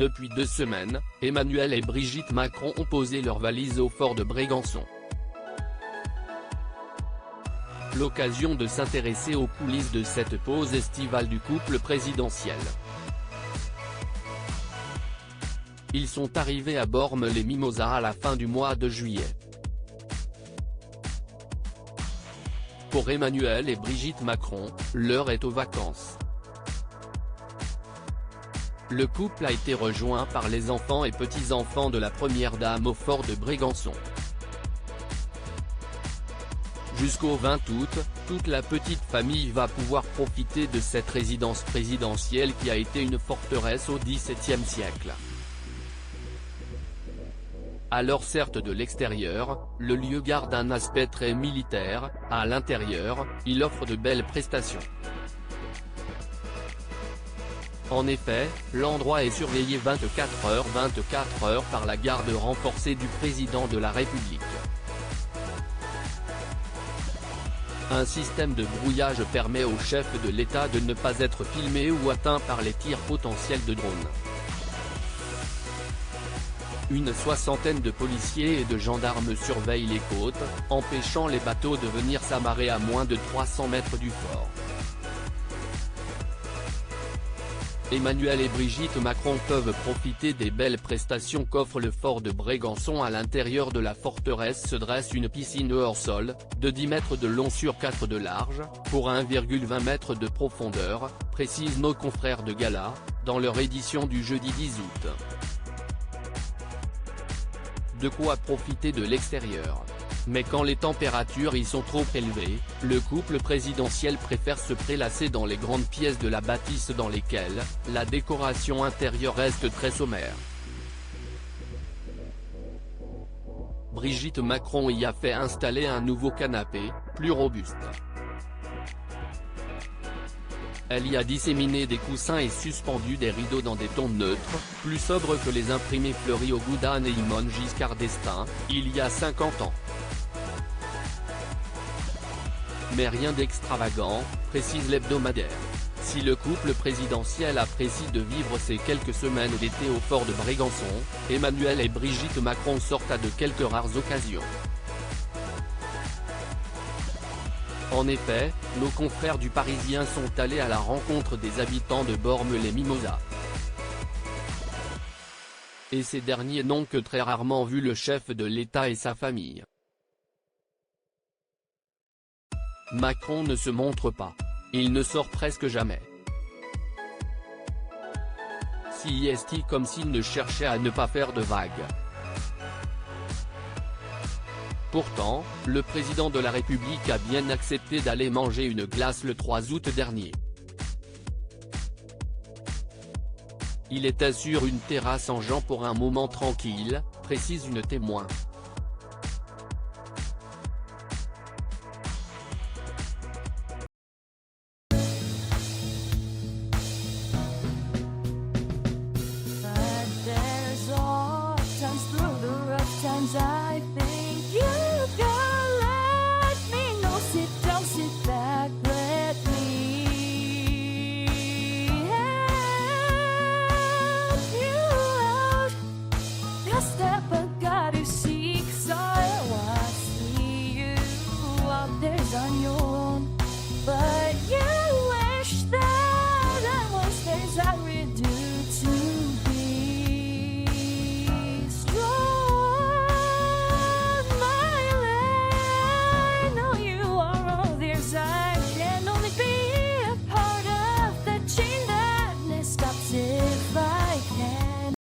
Depuis 2 semaines, Emmanuel et Brigitte Macron ont posé leurs valises au fort de Brégançon. L'occasion de s'intéresser aux coulisses de cette pause estivale du couple présidentiel. Ils sont arrivés à Bormes-les-Mimosas à la fin du mois de juillet. Pour Emmanuel et Brigitte Macron, l'heure est aux vacances. Le couple a été rejoint par les enfants et petits-enfants de la première dame au fort de Brégançon. Jusqu'au 20 août, toute la petite famille va pouvoir profiter de cette résidence présidentielle qui a été une forteresse au XVIIe siècle. Alors certes de l'extérieur, le lieu garde un aspect très militaire, à l'intérieur, il offre de belles prestations. En effet, l'endroit est surveillé 24h par la garde renforcée du président de la République. Un système de brouillage permet au chef de l'État de ne pas être filmé ou atteint par les tirs potentiels de drones. Une soixantaine de policiers et de gendarmes surveillent les côtes, empêchant les bateaux de venir s'amarrer à moins de 300 mètres du fort. Emmanuel et Brigitte Macron peuvent profiter des belles prestations qu'offre le fort de Brégançon. À l'intérieur de la forteresse se dresse une piscine hors sol, de 10 mètres de long sur 4 de large, pour 1,20 m de profondeur, précisent nos confrères de Gala, dans leur édition du jeudi 10 août. De quoi profiter de l'extérieur. Mais quand les températures y sont trop élevées, le couple présidentiel préfère se prélasser dans les grandes pièces de la bâtisse dans lesquelles, la décoration intérieure reste très sommaire. Brigitte Macron y a fait installer un nouveau canapé, plus robuste. Elle y a disséminé des coussins et suspendu des rideaux dans des tons neutres, plus sobres que les imprimés fleuris au goût d'Anne et Yvonne Giscard d'Estaing, il y a 50 ans. Mais rien d'extravagant, précise l'hebdomadaire. Si le couple présidentiel apprécie de vivre ces quelques semaines d'été au fort de Brégançon, Emmanuel et Brigitte Macron sortent à de quelques rares occasions. En effet, nos confrères du Parisien sont allés à la rencontre des habitants de Bormes-les-Mimosas. Et ces derniers n'ont que très rarement vu le chef de l'État et sa famille. Macron ne se montre pas. Il ne sort presque jamais. Si est comme s'il ne cherchait à ne pas faire de vagues. Pourtant, le président de la République a bien accepté d'aller manger une glace le 3 août dernier. Il était sur une terrasse en Jean pour un moment tranquille, précise une témoin. I think you can let me know. Sit down, sit back, let me help you out. The step I gotta seek, so I see you out there's on your own, but you